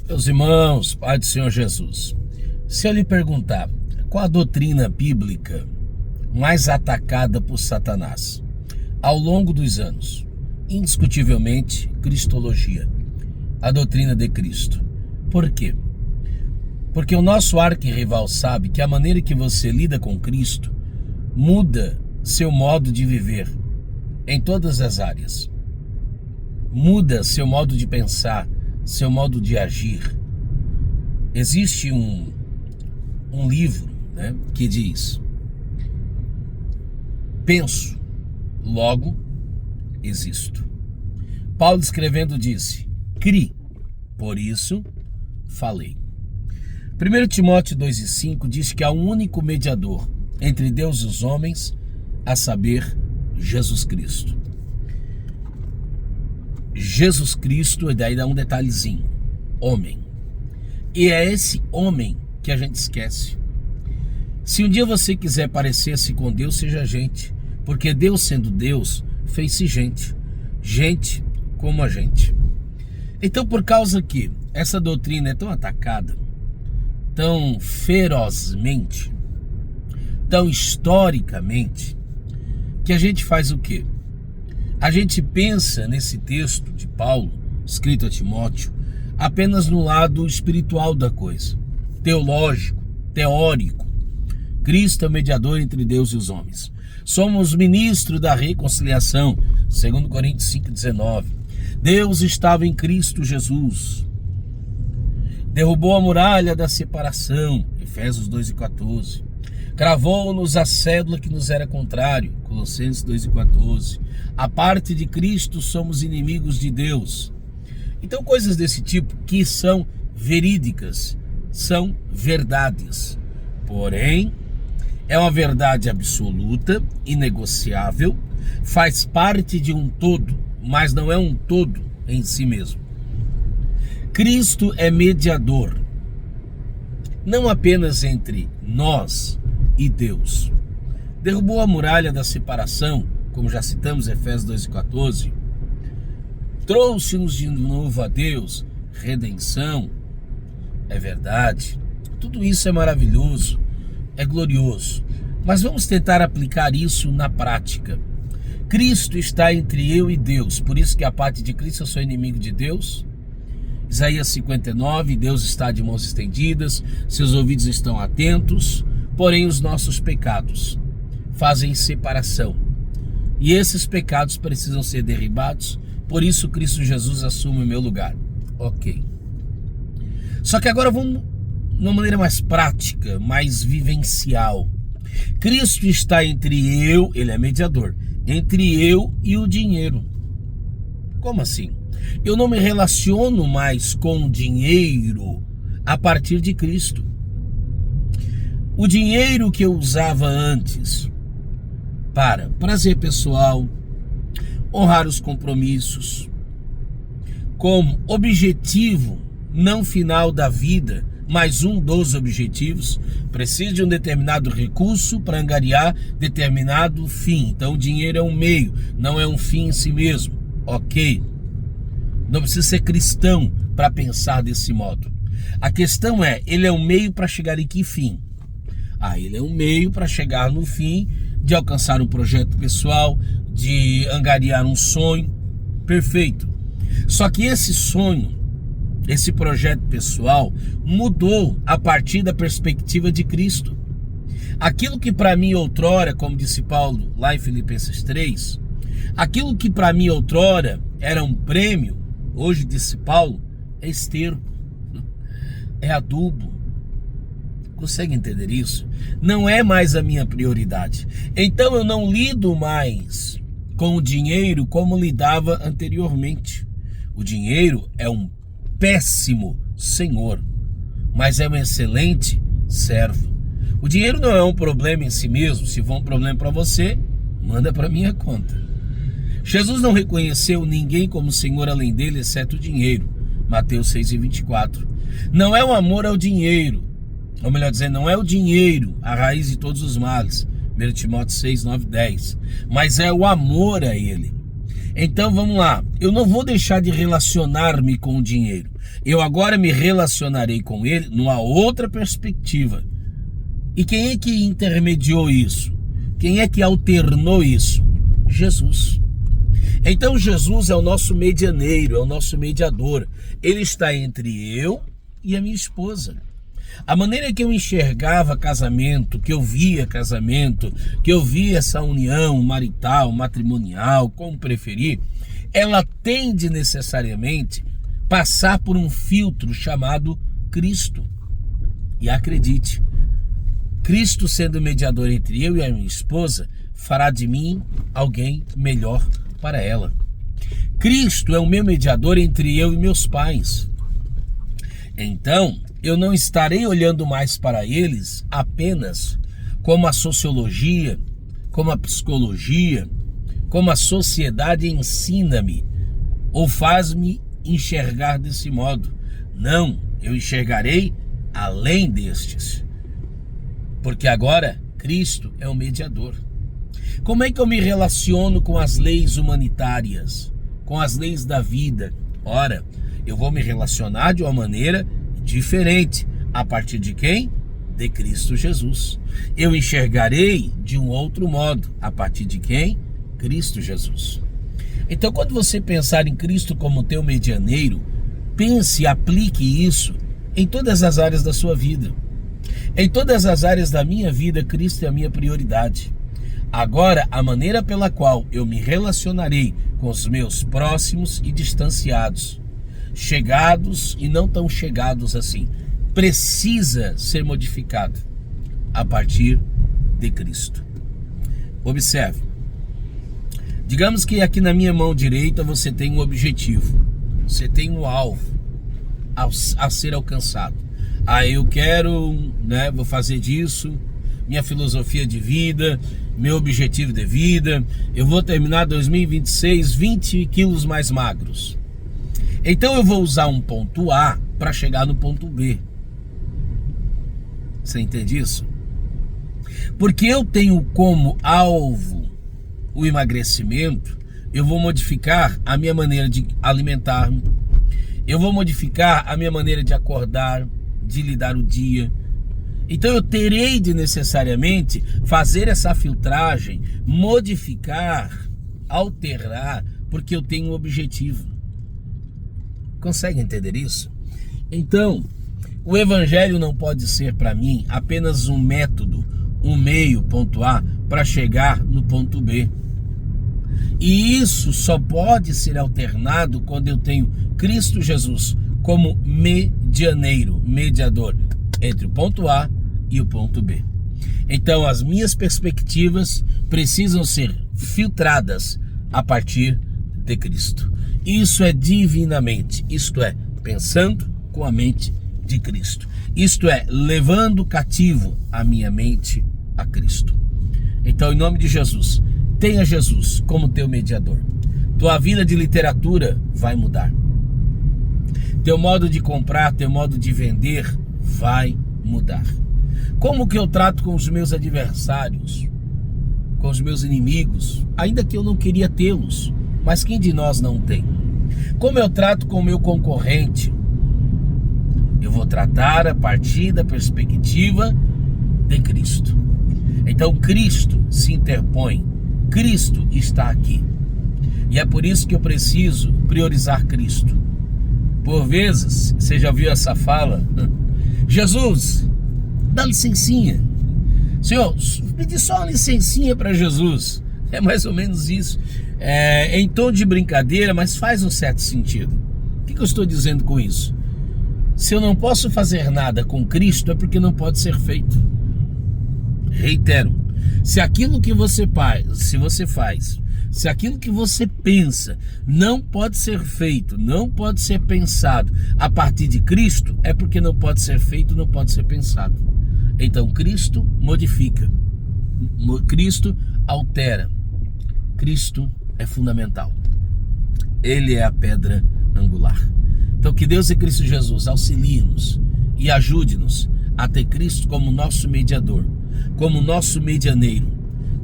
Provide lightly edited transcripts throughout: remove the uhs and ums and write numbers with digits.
Meus irmãos, Pai do Senhor Jesus, se eu lhe perguntar qual a doutrina bíblica mais atacada por Satanás ao longo dos anos, indiscutivelmente, cristologia, a doutrina de Cristo. Por quê? Porque o nosso arquirrival sabe que a maneira que você lida com Cristo muda seu modo de viver em todas as áreas. Muda seu modo de pensar, seu modo de agir. Existe um livro, que diz: penso, logo existo. Paulo escrevendo disse: cri, por isso falei. 1 Timóteo 2,5 diz que há um único mediador entre Deus e os homens, a saber, Jesus Cristo. Jesus Cristo, e daí dá um detalhezinho: homem. E é esse homem que a gente esquece. Se um dia você quiser parecer-se com Deus, seja gente, porque Deus, sendo Deus, fez-se gente, gente como a gente. Então, por causa que essa doutrina é tão atacada, tão ferozmente, tão historicamente, que a gente faz o quê? A gente pensa nesse texto de Paulo, escrito a Timóteo, apenas no lado espiritual da coisa, teológico, teórico. Cristo é o mediador entre Deus e os homens. Somos ministros da reconciliação, 2 Coríntios 5,19. Deus estava em Cristo Jesus. Derrubou a muralha da separação, Efésios 2,14. Cravou-nos a cédula que nos era contrário, Colossenses 2,14. A parte de Cristo somos inimigos de Deus. Então, coisas desse tipo que são verídicas, são verdades. Porém, é uma verdade absoluta, inegociável, faz parte de um todo, mas não é um todo em si mesmo. Cristo é mediador, não apenas entre nós e Deus. Derrubou a muralha da separação, como já citamos, Efésios 2,14. Trouxe-nos de novo a Deus, redenção. É verdade, tudo isso é maravilhoso, é glorioso. Mas vamos tentar aplicar isso na prática. Cristo está entre eu e Deus, por isso que a parte de Cristo eu sou inimigo de Deus. Isaías 59, Deus está de mãos estendidas, seus ouvidos estão atentos, porém os nossos pecados fazem separação. E esses pecados precisam ser derribados, por isso Cristo Jesus assume o meu lugar. Ok. Só que agora vamos de uma maneira mais prática, mais vivencial. Cristo está entre eu, ele é mediador, entre eu e o dinheiro. Como assim? Eu não me relaciono mais com o dinheiro a partir de Cristo. O dinheiro que eu usava antes para prazer pessoal, honrar os compromissos, como objetivo não final da vida, mas um dos objetivos, precisa de um determinado recurso para angariar determinado fim. Então o dinheiro é um meio, não é um fim em si mesmo. Ok. Não precisa ser cristão para pensar desse modo. A questão é, ele é um meio para chegar em que fim? Ele é um meio para chegar no fim de alcançar um projeto pessoal, de angariar um sonho. Perfeito. Só que esse sonho, esse projeto pessoal, mudou a partir da perspectiva de Cristo. Aquilo que para mim outrora, como disse Paulo lá em Filipenses 3, aquilo que para mim outrora era um prêmio, hoje, disse Paulo, é esterco, é adubo. Consegue entender isso? Não é mais a minha prioridade. Então eu não lido mais com o dinheiro como lidava anteriormente. O dinheiro é um péssimo senhor, mas é um excelente servo. O dinheiro não é um problema em si mesmo. Se for um problema para você, manda para minha conta. Jesus não reconheceu ninguém como Senhor além dele, exceto o dinheiro. Mateus 6,24. Não é o amor ao dinheiro, ou melhor dizendo, não é o dinheiro a raiz de todos os males. 1 Timóteo 6, 9, 10. Mas é o amor a ele. Então vamos lá, eu não vou deixar de relacionar-me com o dinheiro, Eu agora me relacionarei com ele numa outra perspectiva. E quem é que intermediou isso? Quem é que alternou isso? Jesus. Então Jesus é o nosso medianeiro, é o nosso mediador. Ele está entre eu e a minha esposa. A maneira que eu enxergava casamento, que eu via casamento, que eu via essa união marital, matrimonial, como preferir, ela tem de necessariamente passar por um filtro chamado Cristo. E acredite, Cristo sendo mediador entre eu e a minha esposa, fará de mim alguém melhor para ela. Cristo é o meu mediador entre eu e meus pais. Então, eu não estarei olhando mais para eles apenas como a sociologia, como a psicologia, como a sociedade ensina-me ou faz-me enxergar desse modo. Não, eu enxergarei além destes. Porque agora Cristo é o mediador. Como é que eu me relaciono com as leis humanitárias, com as leis da vida? Ora, eu vou me relacionar de uma maneira diferente. A partir de quem? De Cristo Jesus. Eu enxergarei de um outro modo. A partir de quem? Cristo Jesus. Então, quando você pensar em Cristo como teu medianeiro, pense e aplique isso em todas as áreas da sua vida. Em todas as áreas da minha vida, Cristo é a minha prioridade. Agora, a maneira pela qual eu me relacionarei com os meus próximos e distanciados, chegados e não tão chegados assim, precisa ser modificado a partir de Cristo. Observe. Digamos que aqui na minha mão direita você tem um objetivo, você tem um alvo a ser alcançado. Eu quero, vou fazer disso, minha filosofia de vida, meu objetivo de vida, eu vou terminar 2026 20 quilos mais magros. Então eu vou usar um ponto A para chegar no ponto B. Você entende isso? Porque eu tenho como alvo o emagrecimento, eu vou modificar a minha maneira de alimentar-me, eu vou modificar a minha maneira de acordar, de lidar o dia. Então eu terei de necessariamente fazer essa filtragem, modificar, alterar, porque eu tenho um objetivo. Consegue entender isso? Então, o evangelho não pode ser para mim apenas um método, um meio, ponto A, para chegar no ponto B. E isso só pode ser alternado quando eu tenho Cristo Jesus como medianeiro, mediador entre o ponto A e o ponto B. Então as minhas perspectivas precisam ser filtradas a partir de Cristo. Isso é divinamente, isto é, pensando com a mente de Cristo. Isto é, levando cativo a minha mente a Cristo. Então, em nome de Jesus, tenha Jesus como teu mediador. Tua vida de literatura vai mudar. Teu modo de comprar, teu modo de vender vai mudar. Como que eu trato com os meus adversários, com os meus inimigos, ainda que eu não queria tê-los, mas quem de nós não tem? Como eu trato com o meu concorrente? Eu vou tratar a partir da perspectiva de Cristo. Então Cristo se interpõe, Cristo está aqui. E é por isso que eu preciso priorizar Cristo. Por vezes, você já viu essa fala? Jesus, dá licencinha. Senhor, pedi só uma licencinha para Jesus. É mais ou menos isso. Em tom de brincadeira, mas faz um certo sentido. O que eu estou dizendo com isso? Se eu não posso fazer nada com Cristo, é porque não pode ser feito. Reitero, se aquilo que você faz, se aquilo que você pensa não pode ser feito, não pode ser pensado a partir de Cristo, é porque não pode ser feito, não pode ser pensado. Então Cristo modifica, Cristo altera, Cristo é fundamental. Ele é a pedra angular. Então que Deus e Cristo Jesus auxilie-nos e ajude-nos a ter Cristo como nosso mediador, como nosso medianeiro,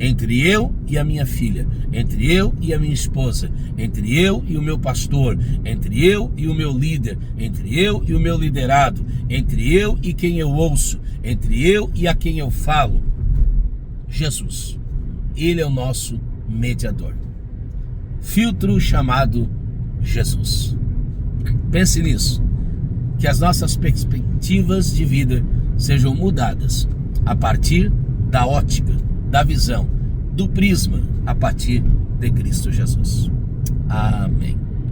entre eu e a minha filha, entre eu e a minha esposa, entre eu e o meu pastor, entre eu e o meu líder, entre eu e o meu liderado, entre eu e quem eu ouço, entre eu e a quem eu falo. Jesus, Ele é o nosso mediador. Filtro chamado Jesus. Pense nisso, que as nossas perspectivas de vida sejam mudadas a partir da ótica, da visão, do prisma, a partir de Cristo Jesus. Amém.